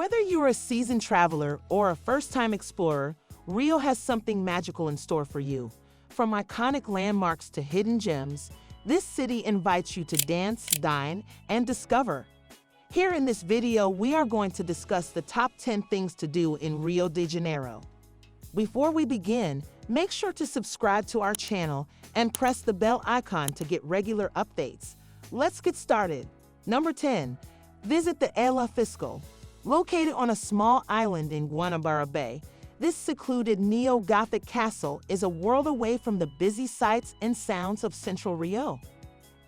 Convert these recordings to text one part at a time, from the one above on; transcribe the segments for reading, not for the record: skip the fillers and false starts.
Whether you're a seasoned traveler or a first-time explorer, Rio has something magical in store for you. From iconic landmarks to hidden gems, this city invites you to dance, dine, and discover. Here in this video, we are going to discuss the top 10 things to do in Rio de Janeiro. Before we begin, make sure to subscribe to our channel and press the bell icon to get regular updates. Let's get started. Number 10. Visit the Ilha Fiscal. Located on a small island in Guanabara Bay, this secluded neo-Gothic castle is a world away from the busy sights and sounds of central Rio.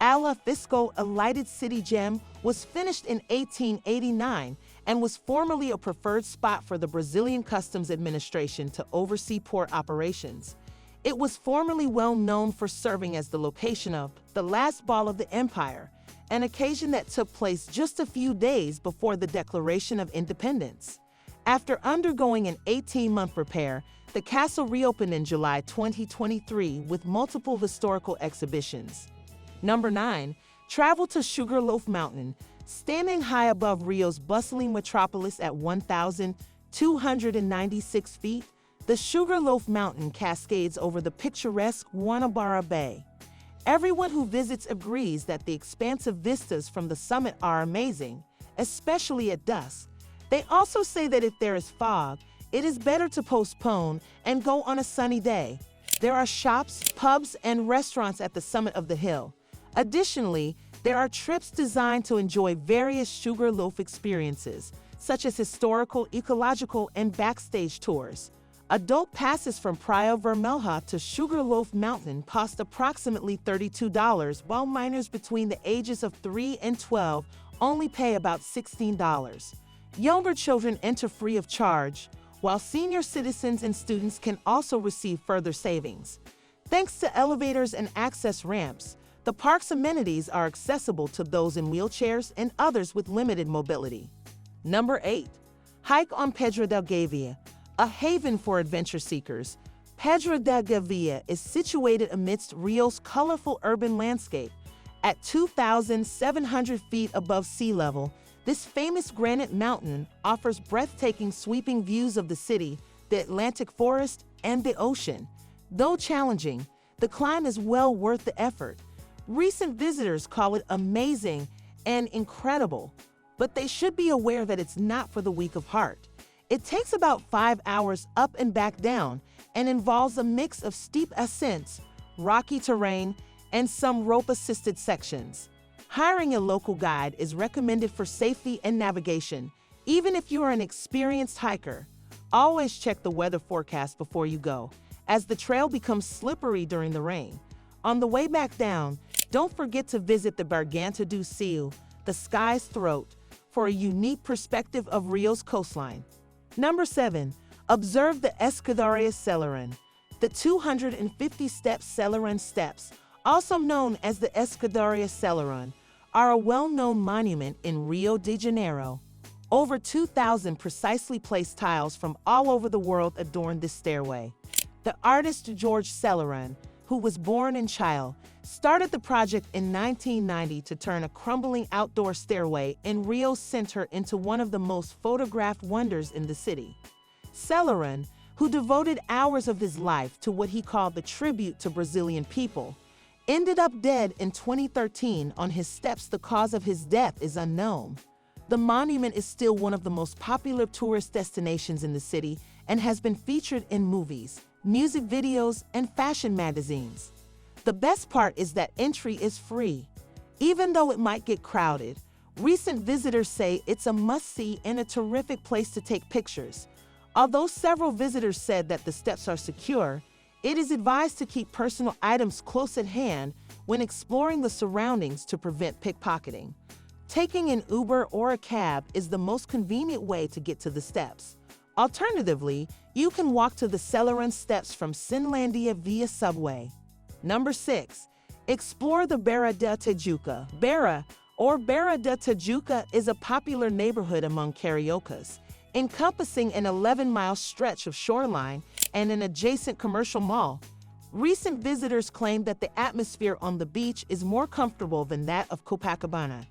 Ilha Fiscal, a lighted city gem, was finished in 1889 and was formerly a preferred spot for the Brazilian Customs Administration to oversee port operations. It was formerly well known for serving as the location of the last ball of the empire, an occasion that took place just a few days before the Declaration of Independence. After undergoing an 18-month repair, the castle reopened in July 2023 with multiple historical exhibitions. Number 9. Travel to Sugarloaf Mountain. Standing high above Rio's bustling metropolis at 1,296 feet, the Sugarloaf Mountain cascades over the picturesque Guanabara Bay. Everyone who visits agrees that the expansive vistas from the summit are amazing, especially at dusk. They also say that if there is fog, it is better to postpone and go on a sunny day. There are shops, pubs, and restaurants at the summit of the hill. Additionally, there are trips designed to enjoy various Sugarloaf experiences, such as historical, ecological, and backstage tours. Adult passes from Praia Vermelha to Sugarloaf Mountain cost approximately $32, while minors between the ages of 3 and 12 only pay about $16. Younger children enter free of charge, while senior citizens and students can also receive further savings. Thanks to elevators and access ramps, the park's amenities are accessible to those in wheelchairs and others with limited mobility. Number 8. Hike on Pedra Da Gavea. A haven for adventure seekers, Pedra Da Gavea is situated amidst Rio's colorful urban landscape. At 2,700 feet above sea level, this famous granite mountain offers breathtaking sweeping views of the city, the Atlantic forest, and the ocean. Though challenging, the climb is well worth the effort. Recent visitors call it amazing and incredible, but they should be aware that it's not for the weak of heart. It takes about 5 hours up and back down and involves a mix of steep ascents, rocky terrain, and some rope-assisted sections. Hiring a local guide is recommended for safety and navigation, even if you are an experienced hiker. Always check the weather forecast before you go, as the trail becomes slippery during the rain. On the way back down, don't forget to visit the Garganta do Cio, the sky's throat, for a unique perspective of Rio's coastline. Number 7. Observe the Escadaria Selaron. The 250-step Selaron steps, also known as the Escadaria Selaron, are a well-known monument in Rio de Janeiro. Over 2,000 precisely placed tiles from all over the world adorn this stairway. The artist George Selaron, who was born in Chile, started the project in 1990 to turn a crumbling outdoor stairway in Rio's center into one of the most photographed wonders in the city. Selaron, who devoted hours of his life to what he called the tribute to Brazilian people, ended up dead in 2013 on his steps. The cause of his death is unknown. The monument is still one of the most popular tourist destinations in the city and has been featured in movies, music videos, and fashion magazines. The best part is that entry is free. Even though it might get crowded, recent visitors say it's a must-see and a terrific place to take pictures. Although several visitors said that the steps are secure, it is advised to keep personal items close at hand when exploring the surroundings to prevent pickpocketing. Taking an Uber or a cab is the most convenient way to get to the steps. Alternatively, you can walk to the Selaron steps from Finlandia via subway. Number 6. Explore the Barra da Tijuca. Barra, or Barra da Tijuca, is a popular neighborhood among cariocas, encompassing an 11-mile stretch of shoreline and an adjacent commercial mall. Recent visitors claim that the atmosphere on the beach is more comfortable than that of Copacabana.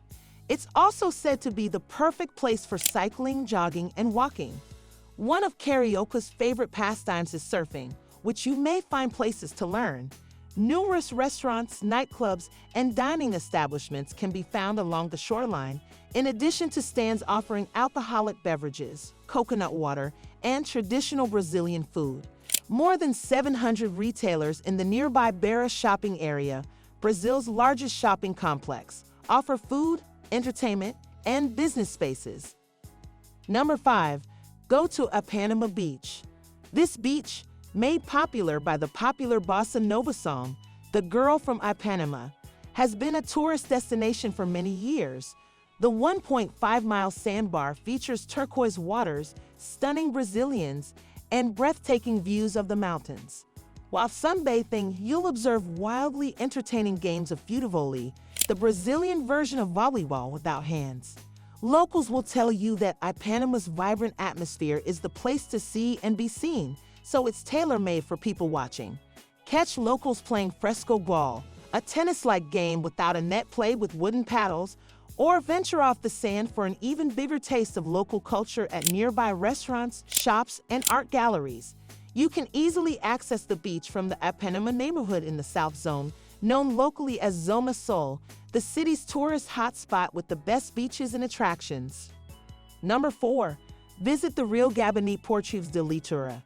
It's also said to be the perfect place for cycling, jogging, and walking. One of Carioca's favorite pastimes is surfing, which you may find places to learn. Numerous restaurants, nightclubs, and dining establishments can be found along the shoreline, in addition to stands offering alcoholic beverages, coconut water, and traditional Brazilian food. More than 700 retailers in the nearby Barra shopping area, Brazil's largest shopping complex, offer food, entertainment, and business spaces. Number 5. Go to Ipanema Beach. This beach, made popular by the popular bossa nova song, "The Girl from Ipanema," has been a tourist destination for many years. The 1.5-mile sandbar features turquoise waters, stunning Brazilians, and breathtaking views of the mountains. While sunbathing, you'll observe wildly entertaining games of futevôlei, the Brazilian version of volleyball without hands. Locals will tell you that Ipanema's vibrant atmosphere is the place to see and be seen, so it's tailor-made for people watching. Catch locals playing fresco ball, a tennis-like game without a net played with wooden paddles, or venture off the sand for an even bigger taste of local culture at nearby restaurants, shops, and art galleries. You can easily access the beach from the Ipanema neighborhood in the South Zone, known locally as Zona Sul, the city's tourist hotspot with the best beaches and attractions. Number 4. Visit the Real Gabinete Portugues de Leitura.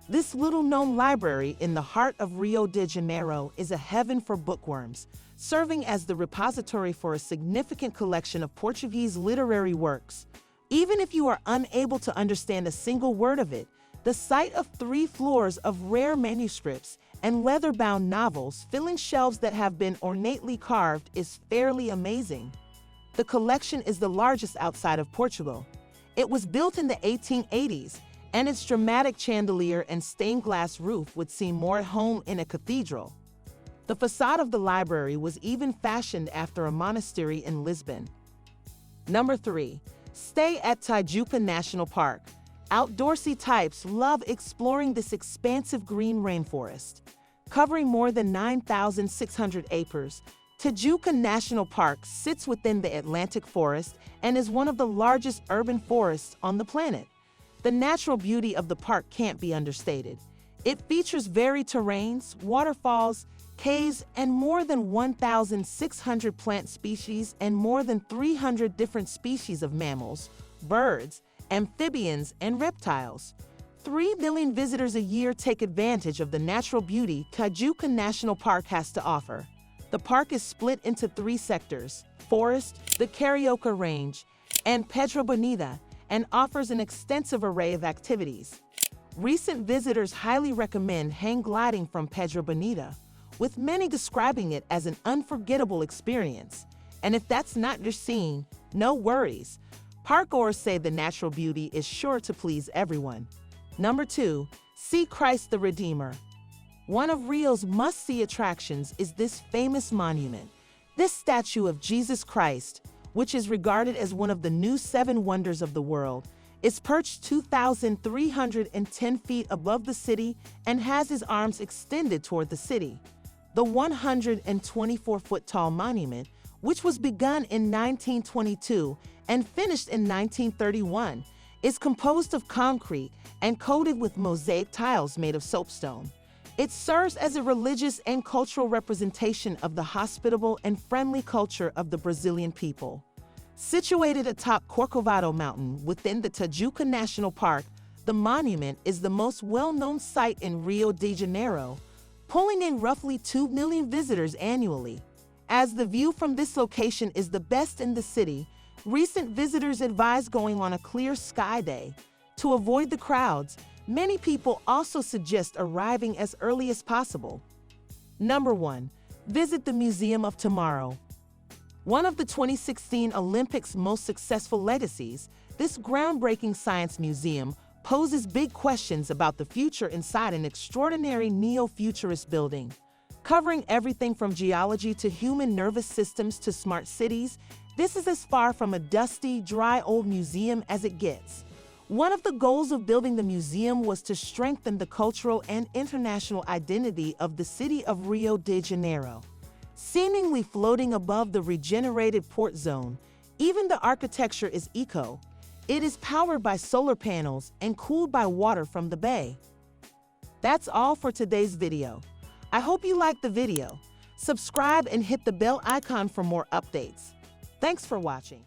This little-known library in the heart of Rio de Janeiro is a heaven for bookworms, serving as the repository for a significant collection of Portuguese literary works. Even if you are unable to understand a single word of it, the sight of 3 floors of rare manuscripts and leather-bound novels filling shelves that have been ornately carved is fairly amazing. The collection is the largest outside of Portugal. It was built in the 1880s, and its dramatic chandelier and stained glass roof would seem more at home in a cathedral. The facade of the library was even fashioned after a monastery in Lisbon. Number 3. Stay at Tijuca National Park. Outdoorsy types love exploring this expansive green rainforest. Covering more than 9,600 acres, Tijuca National Park sits within the Atlantic Forest and is one of the largest urban forests on the planet. The natural beauty of the park can't be understated. It features varied terrains, waterfalls, caves, and more than 1,600 plant species and more than 300 different species of mammals, birds, amphibians, and reptiles. 3 million visitors a year take advantage of the natural beauty Tijuca National Park has to offer. The park is split into 3 sectors: forest, the Carioca Range, and Pedra Bonita, and offers an extensive array of activities. Recent visitors highly recommend hang gliding from Pedra Bonita, with many describing it as an unforgettable experience. And if that's not your scene, no worries. Parkgoers say the natural beauty is sure to please everyone. Number 2. See Christ the Redeemer. One of Rio's must-see attractions is this famous monument. This statue of Jesus Christ, which is regarded as one of the new 7 wonders of the world, is perched 2,310 feet above the city and has his arms extended toward the city. The 124-foot-tall monument, which was begun in 1922 and finished in 1931, is composed of concrete and coated with mosaic tiles made of soapstone. It serves as a religious and cultural representation of the hospitable and friendly culture of the Brazilian people. Situated atop Corcovado Mountain within the Tijuca National Park, the monument is the most well-known site in Rio de Janeiro, pulling in roughly 2 million visitors annually. As the view from this location is the best in the city, recent visitors advise going on a clear sky day. To avoid the crowds, many people also suggest arriving as early as possible. Number 1. Visit the Museum of Tomorrow. One of the 2016 Olympics' most successful legacies, this groundbreaking science museum poses big questions about the future inside an extraordinary neo-futurist building. Covering everything from geology to human nervous systems to smart cities, this is as far from a dusty, dry old museum as it gets. One of the goals of building the museum was to strengthen the cultural and international identity of the city of Rio de Janeiro. Seemingly floating above the regenerated port zone, Even the architecture is eco. It is powered by solar panels and cooled by water from the bay. That's all for today's video. I hope you liked the video. Subscribe and hit the bell icon for more updates. Thanks for watching.